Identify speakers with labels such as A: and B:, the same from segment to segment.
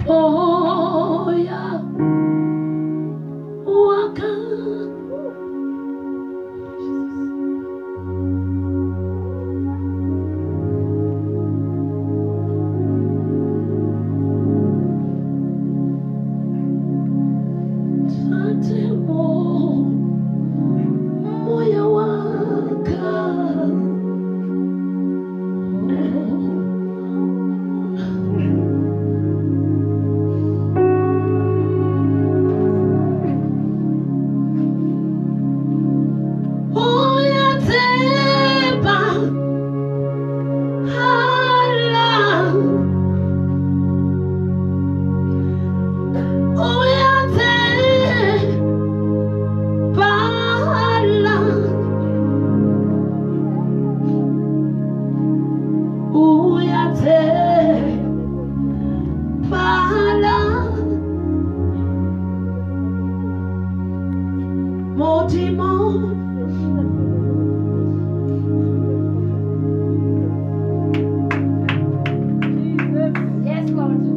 A: Oh yeah, waka. Moya waka.
B: Yes, Lord.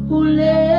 A: ule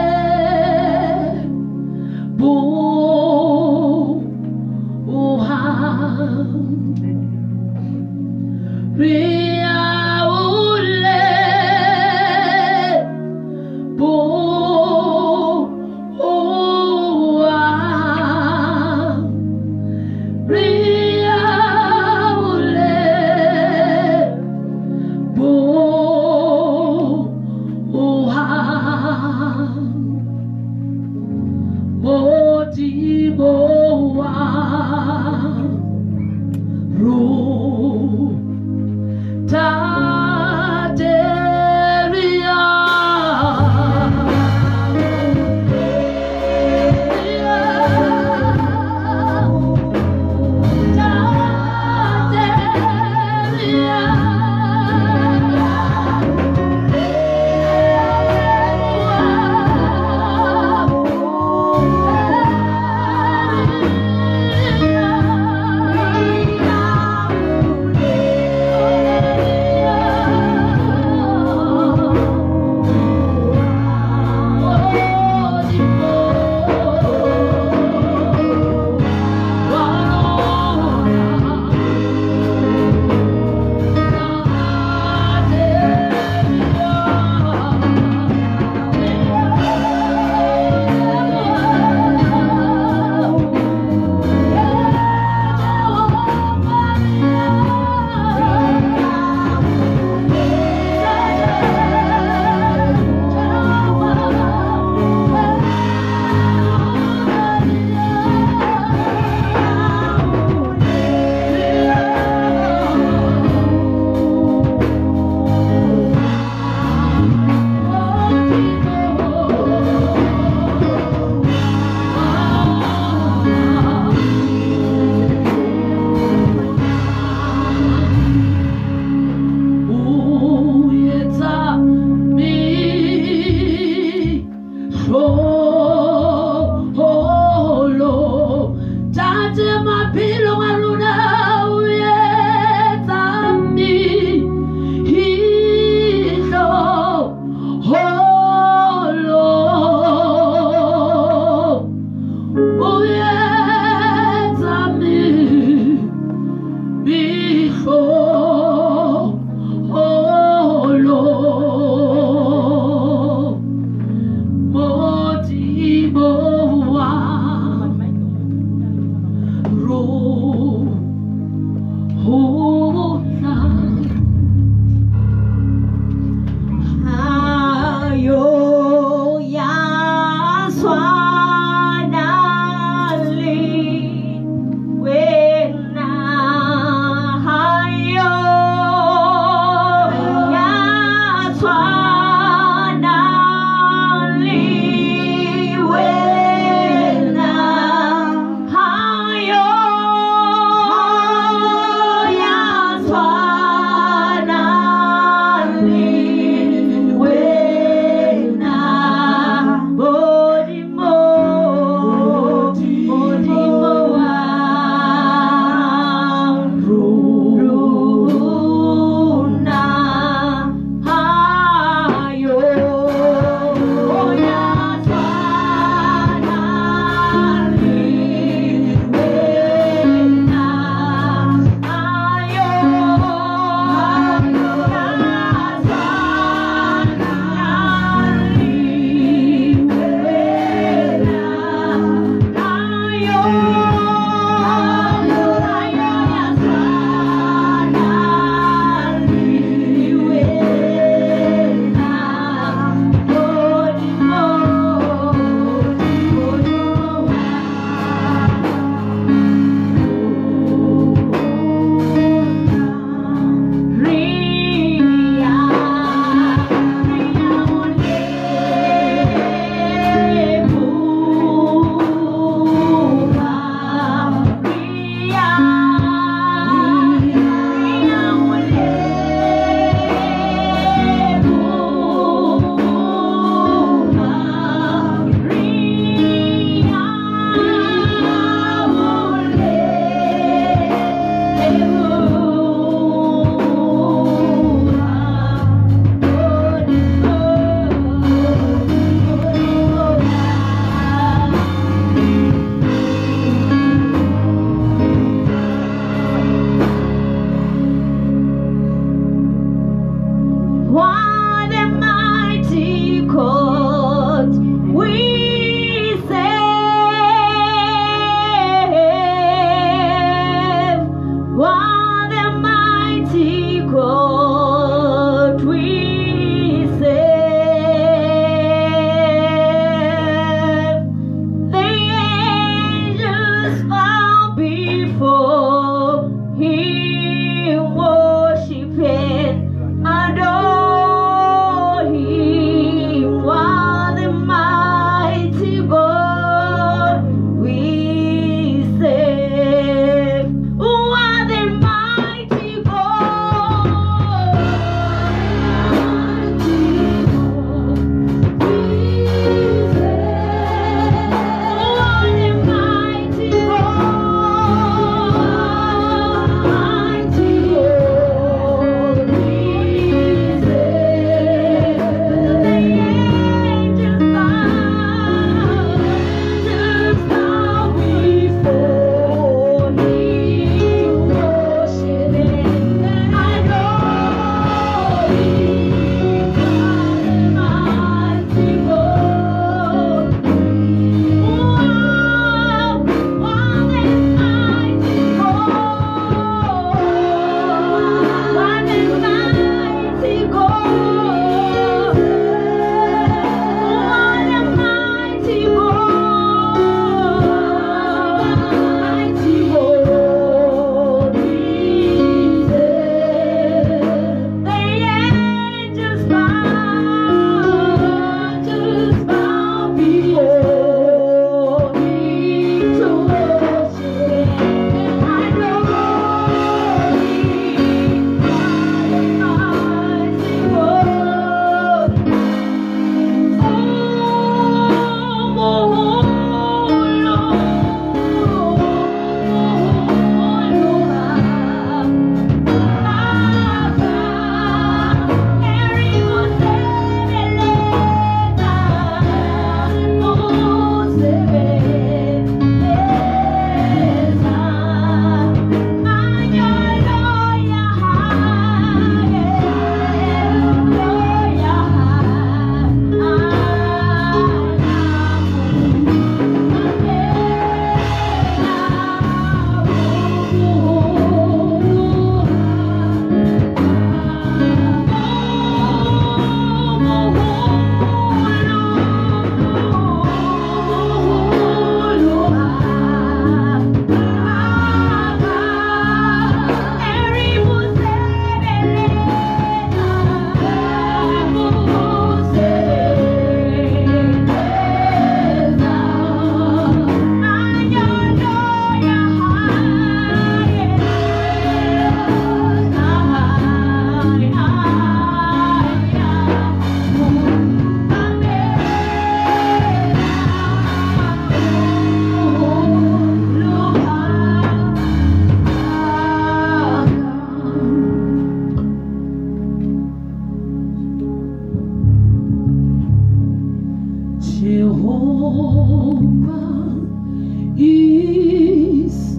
A: is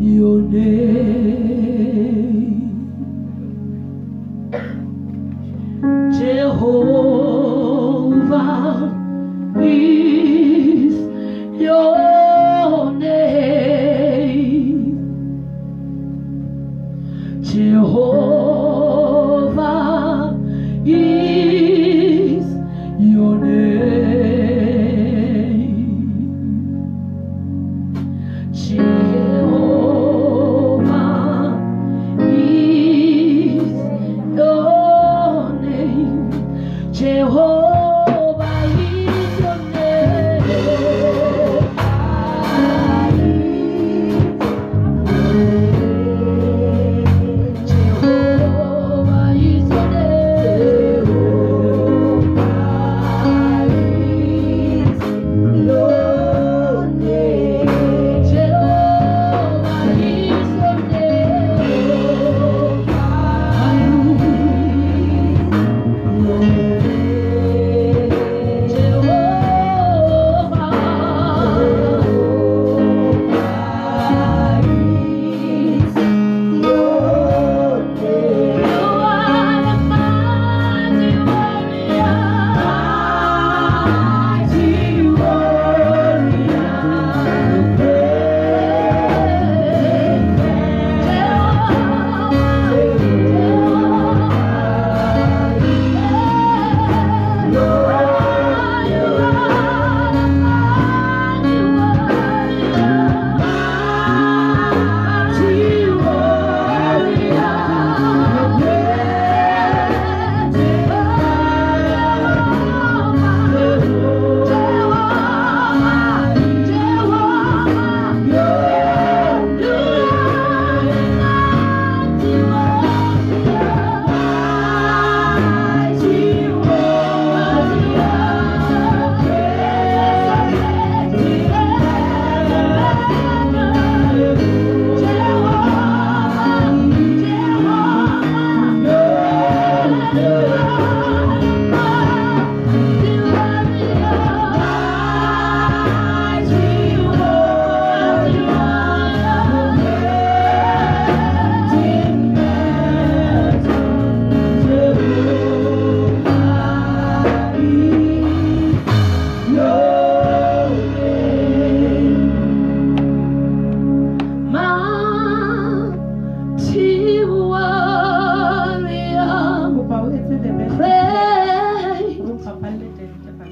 A: your name. Jehovah is your name. Jehovah is your name. Jehovah is your name. Jehovah is your name. Jehovah is your name.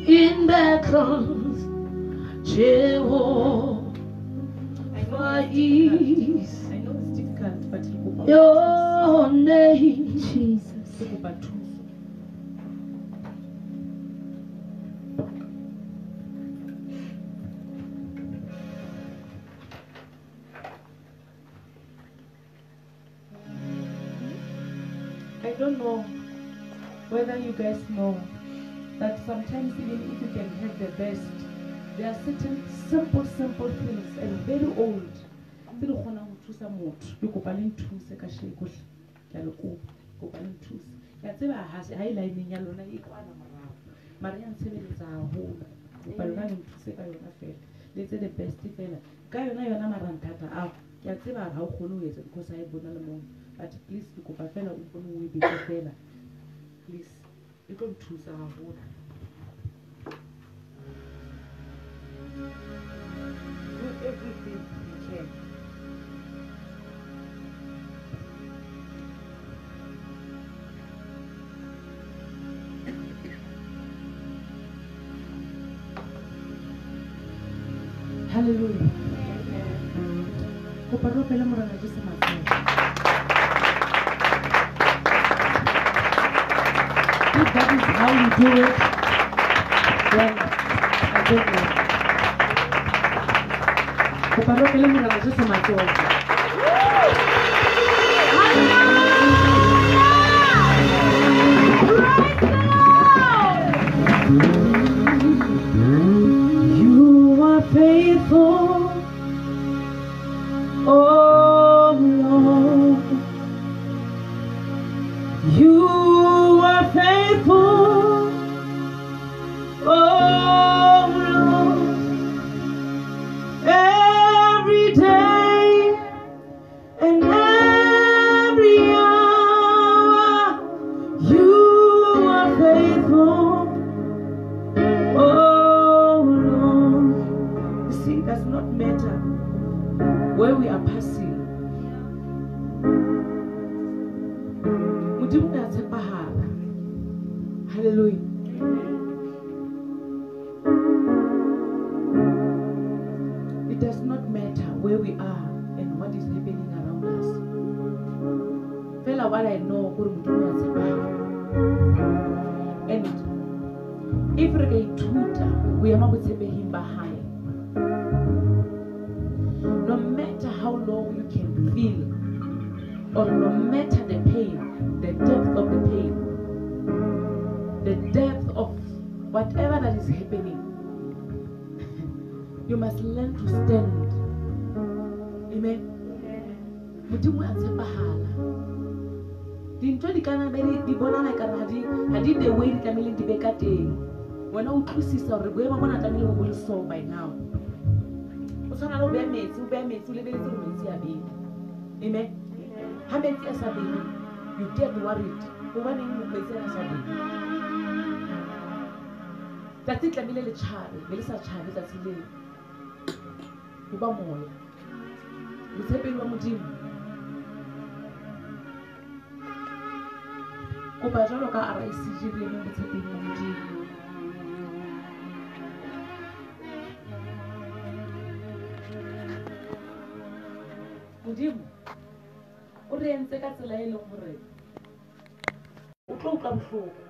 A: In battles, Jehovah is your name, Jesus.
B: I don't know whether you guys know that sometimes even if you can have the best, there are certain simple things and very old. You but please, please, you can choose our own. Do everything you can. Hallelujah. If that is how you do it, then I don't know.
A: You are faithful, oh Lord. You are faithful, oh Lord.
B: where we are and what is happening around us. Fela, what I know, and if we tutor, we are not him behind. No matter how long you can feel, or no matter the pain, the depth of the pain, the depth of whatever that is happening, you must learn to stand. Amen. Mudimu atsebahala. Dintho di kana be di bona la kana hadi the way di kamele di be ka teng. Wena o tlisisa hore boema bona tlamele go le so by now. O tshwana lo be metsi le be le metsi a beng. Amen. Ha metsi a sa beng, you get worried. Go bana mo metsi a sa beng. Tatsi tlamele le tshare, le sa tshare tatsi le. Go ba moya. Botshepedi wa Modimo. Kopa jalo ka RICG le mo botshepedi wa Modimo. Modimo o re entse ka tsela e leng gore o tlo utlwa bohloko.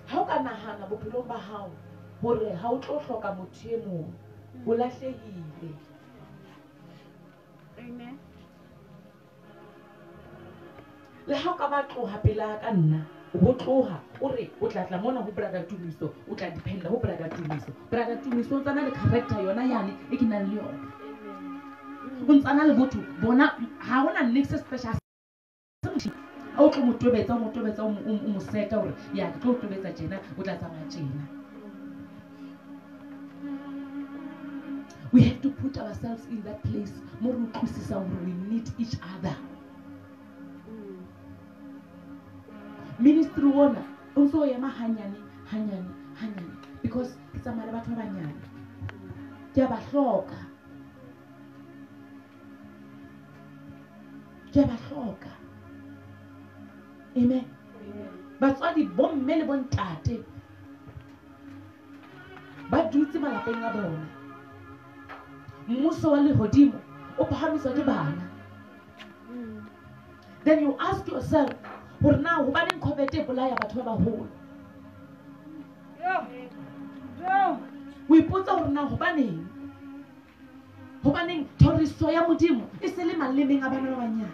B: Ha o ka nahana bophelong ba hao hore ha o tlo hloka motho e mong, o lahlehile.
C: Amen.
B: Le ha o ka ba tloha pela ka nna, o tloha o re o tla tla mona ho brother Tumiso, o tla dependa ho brother Tumiso. Brother Tumiso o tsana le character yona yane e ke nang le yona. O ntsana le botho bona ha hona next special. Ha o tlo mo tobetsa o mo seta hore ya ke tlo tobetsa tjena o tla tsamaya tjena. We have to put ourselves in that place more we need each other. Ministry wona also yema hanyane because it's a matter of banyane. Ke ba hloka. Amen. Batswadi bomme le bontate ba dutse malapeng a bona. Mmuso wa lehodimo o phahamiswa ke bana. Then you ask yourself, hore na ho ba le COVID e bolaya batho ba baholo? O ipotsa hore na ho baneng thoriso ya Modimo e se le malemeng a bana ba banyane.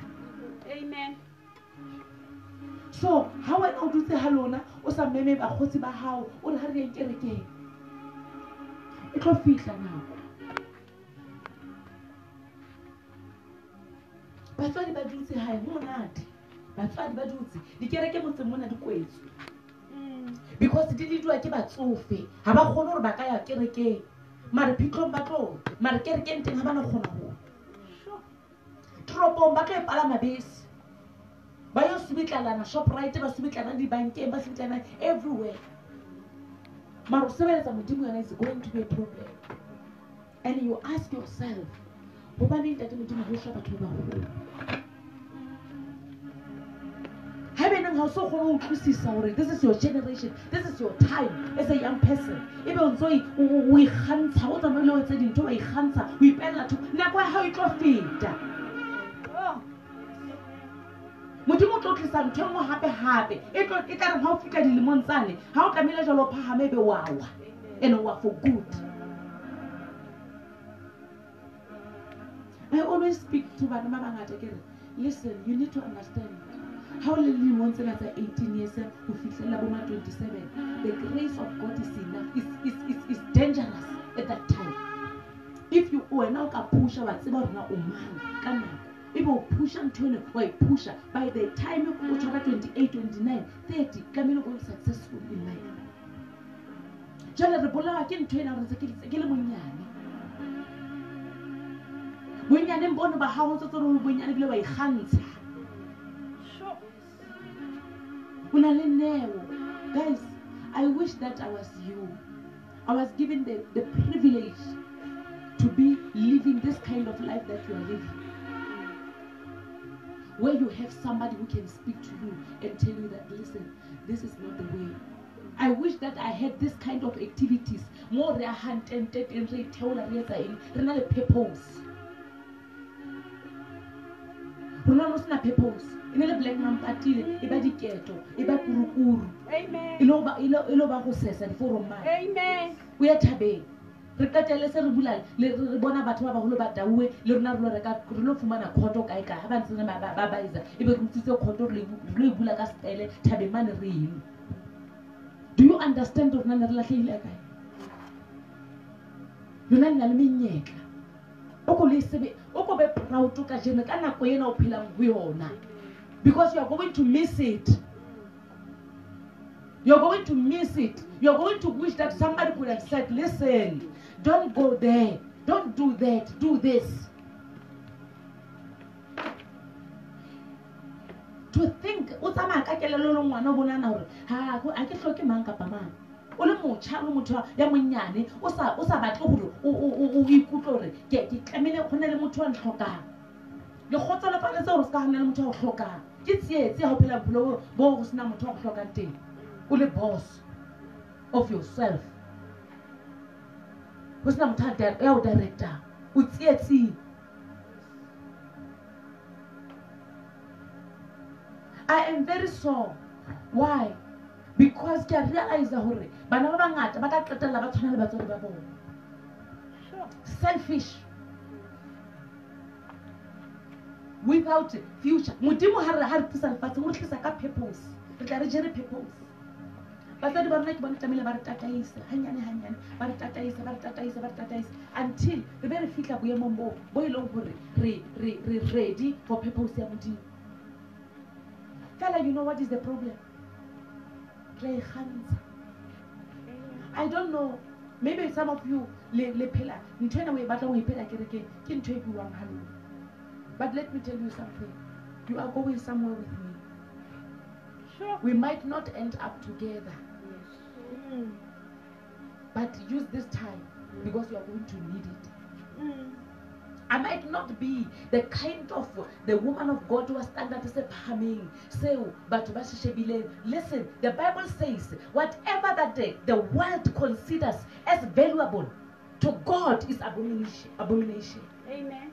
C: Amen.
B: So ha wena o dutse ha lona o sa meme bakgotsi ba hao o re ha re yeng kerekeng, e tlo fihla nako. Batswadi ba dutse hae ho monate. Batswadi ba dutse dikereke motseng mona di kwetswe because di lidwa ke batsofe ha ba kgone hore ba ka ya kerekeng, mare phitlong ba tlo mare kerekeng teng ha ba na kgona ho toropong ba tlo e palama bese ba yo subitlana Shoprite, ba subitlana dibankeng, ba subitlana everywhere. Mare o sebeletsa Modimo yona is going to be a problem. And you ask yourself, ho ba neng tate Modimo ho shwa batho ba baholo? This is your generation, this is your time as a young person. Even so we khantsha o tsamaya le tse dintho ba ikgantsha o ipella to nako ya hao e tlo feta. Modimo tlo tlisa ntho engwe hape e tla re ha o fika dilemong tsane ha o tlamehile jalo phahame be wawa and wa for good. I always speak to bana ba bangata ke re, listen, you need to understand how little wants another 18 years to fulfill 27. The grace of God is enough. Is dangerous at that time. If you are now a pusher, what's about now, man, if you push and turn or a pusher, by the time you go to 28, 29, 30, Camilo will be successful in life. Jala Rebola can train out as a Gilmunyani. When you're in Bono Bahamas, when you're in a hands. Guys, I wish that I was you. I was given the privilege to be living this kind of life that you are living, where you have somebody who can speak to you and tell you that, listen, this is not the way. I wish wish that I had this kind of activities. More re hunt and re theola re etsa eng. Re na le purpose. Rona no sena purpose. Ine le black man patile, e ba diketo, e ba kurukuru.
C: Amen.
B: Ilo ba go sesa di for man.
C: Amen.
B: O ya thabeng. Re qetelle se re bula le re bona batho ba baholo ba daue le rona re lo reka re lo fumana khoto kae kae ha ba ntse ba iza e be re tsitse khoto re bula ka stele thabeng mane re eng. Do you understand rona ne re lahlehile kae? Rona nna le menyetla o ko le sebe o ko be proud ka jeno ka nako ena o phelang ho yona, because you are going to miss it. You're going to miss it. You're going to wish that somebody could have said, listen, don't go there, don't do that, do this. To think o tsamaya ka kelelo le ngwana o bonana hore ha ke hloke mang kapa mang. O le motjha o motho ya monyane o sa batle hore o ikutlwe hore ke tlamele go ne le motho a ntlhokang. Le khotsa le pale tse hore ska hana le motho a go hlokang. Ke tsietse ha o phela bophelo bo go sena motho a go hlokang teng. O le boss of yourself. Go sena motho ya o director. O tsietse. I am very sore. Why? Because I realize hore bana ba bangata ba ka qetella ba tshwana le batswadi ba bona. Selfish. Without future. Modimo ha re tlisa lefatshe o tlisa ka purpose. Re tla re jere purpose. Batswadi ba rona ke bona tlamehile ba re tataisa hanyane ba re tataisa until re be re fihla boemong bo e leng hore re ready for purpose ya Modimo. Fela, you know what is the problem? I don't know. Maybe some of you le phela ntwena we batla go iphela kereke ke ntwe e buang hallo. But let me tell you something. You are going somewhere with me.
C: Sure.
B: We might not end up together.
C: Mm.
B: But use this time because you are going to need it.
C: Mm.
B: I might not be the kind of the woman of God who was standing to say phaming, say but listen, the Bible says whatever that the world considers as valuable to God is abomination.
C: Amen.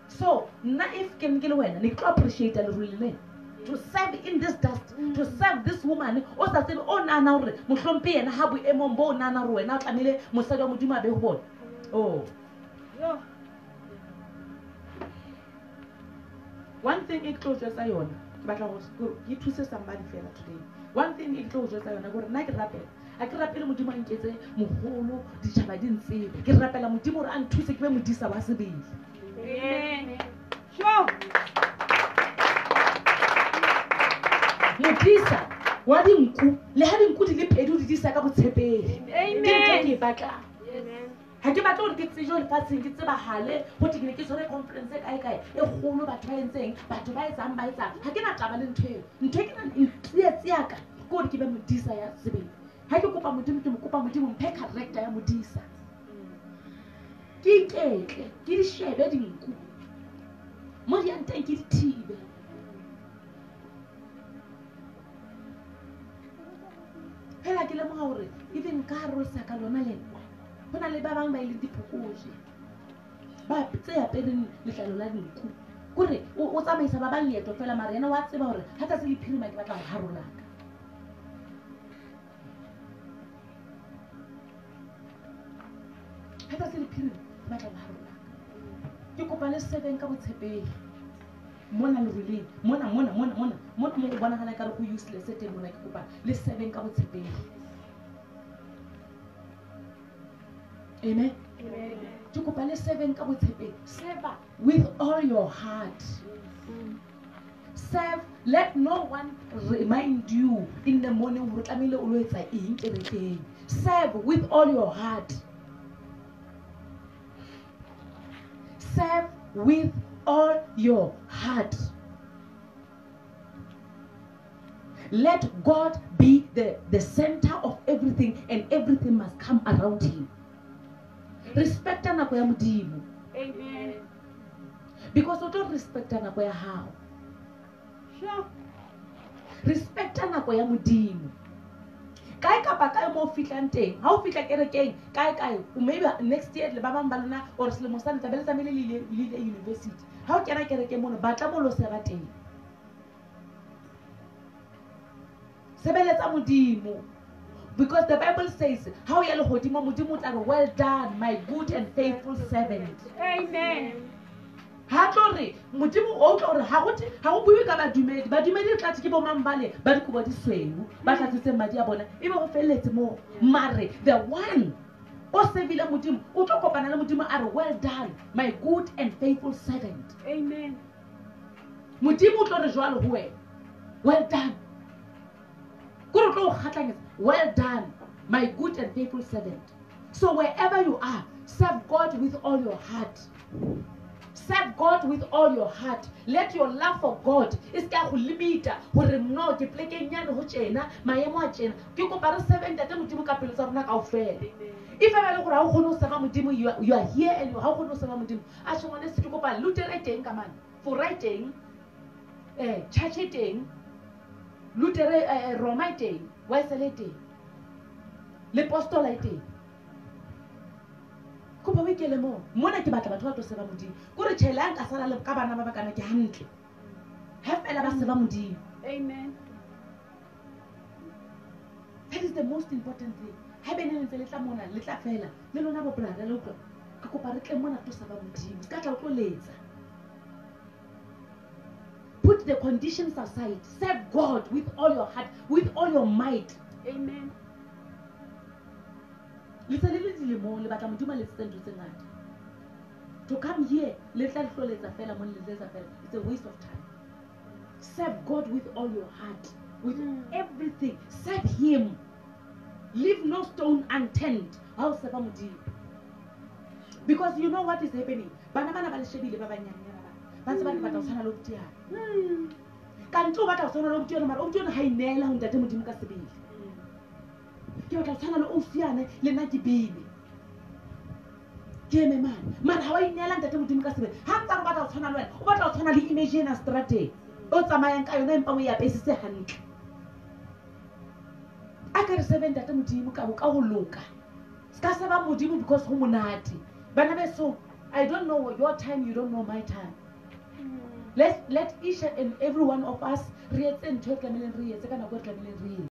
B: So na if can get when you appreciate the really to serve in this dust, to serve this woman, o sa tsebe o nana hore mohlompe yena ha bo emong bo nana ro wena tlamile mosadi wa Modimo a be ho bona. Oh.
C: Yo.
B: One thing it close just yona ke batla go ke thuse somebody fela today. One thing it close just yona gore nna ke rapela a ke rapele Modimo a nketse mogolo ditšhaba di ntsebe ke rapela Modimo gore a nthuse ke be modisa wa sebele.
C: Amen. Sure.
B: Modisa wa dinku le ha dinku di le pedi di disa ka botshepehi.
C: Amen.
B: Ke batla
C: Amen.
B: ha ke batla hore ke tsejo lefatsheng ke tseba hale ho tekene ke sore conference kae e kgolo batho ba entseng batho ba etsang ha ke na taba le ntho ke na tsietsi ya ka ke hore ke be modisa ya sebele. Ha ke kopa Modimo ke mo kopa Modimo mphe character ya modisa. Ke iketle ke di shebe dinku mo di anteng ke di thibe. Hela ke lemoga hore even ka ro saka lona le hona le ba bang ba ile diphokoje ba tse ya pereng letlalo la dinku kore o tsamaisa ba bang leeto fela mara yena wa tseba hore ha ka se le phirima ke batla go harola ha ka se le phirima ke batla go harola ke kopa le 7 ka botshepehi mona le rileng mona mo bona hana ka re go useless teng mona ke kopa le 7 ka botshepehi. Amen.
C: Amen.
B: To kopa le 7 ka botshepehi. Serve with all your heart. Serve, let no one remind you in the morning hore tlamehile o lo etsa eng kerekeng. Serve with all your heart. Serve with all your heart. Let God be the center of everything and everything must come around him. Respecta nako ya Modimo.
C: Amen.
B: Because you don't respect nako ya hao.
C: Sure.
B: Respecta nako ya Modimo. kae kapa kae mo fitlang teng ha o fitla kerekeng kae maybe next year le ba bang ba lona or selemo sa ntse ba le tsamile le university ha o kena kerekeng mona batla mo lo se ba teng sebeletsa modimo because the Bible says how ya le hodimo modimo tla re well done my good and faithful servant
C: Amen.
B: ha tlo re modimo o tlo re ha go bue ka badumedi tla tse ke bo mambale ba dikobo di sweu ba tlatsetse madi a bona e be go feletse mo mare the one o sevile modimo o tlo kopana le modimo a re well done my good and faithful servant
C: Amen.
B: modimo o tlo re jwalo ho wena well done go tlo khatlanyetsa well done my good and faithful servant so wherever you are serve God with all your heart. Serve God with all your heart. Let your love for God is ka go limita hore no ke plekeng nyane ho tjena maemo a tjena ke go para 7 tate modimo ka pele tsa rona kaofela if I le gore ha o khone ho serva modimo you are here and you ha o khone ho serva modimo a tshwane se ke go pa lutere teng ka man for writing church teng lutere Roma teng wa sele teng le apostola teng ko ba ke le mo mona ke batla batho ba tlo seba modimo go re tshela nka sala le ka bana ba bakana ke hantle ha fela ba seba modimo
C: Amen.
B: that is the most important thing ha bene ntse le tla mona le tla fela le lona bo brother le utlwa ka kopa re tle mona tlo seba modimo ska tla o tlo letsa put the conditions aside serve God with all your heart with all your might
C: Amen.
B: le tsele le dilemo le batla modimo le tsentse tse ngata to come here le tla le hloletsa fela mo le letsa fela it's a waste of time serve God with all your heart with everything serve him leave no stone unturned how serve modimo because you know what is happening bana ba le shebile ba banyane ba ntse ba di batla ho tshwana le botiyana ka ntse o batla ho tshwana le botiyana mara o botiyana ha inela ho ntate modimo ka sebele ke batla ho tshwana le ofiane le nna ke bebe ke eme mara ha wa inela ntate modimo ka sebele ha ntse o batla ho tshwana le wena o batla ho tshwana le image ena strateng o tsamayang ka yona empa mo ya pesise hantle a ka re sebe ntate modimo ka go loka ska seba modimo because go monate bana beso I don't know your time you don't know my time let each and every one of us re etse ntho e tlameleng re etse ka nako e tlameleng re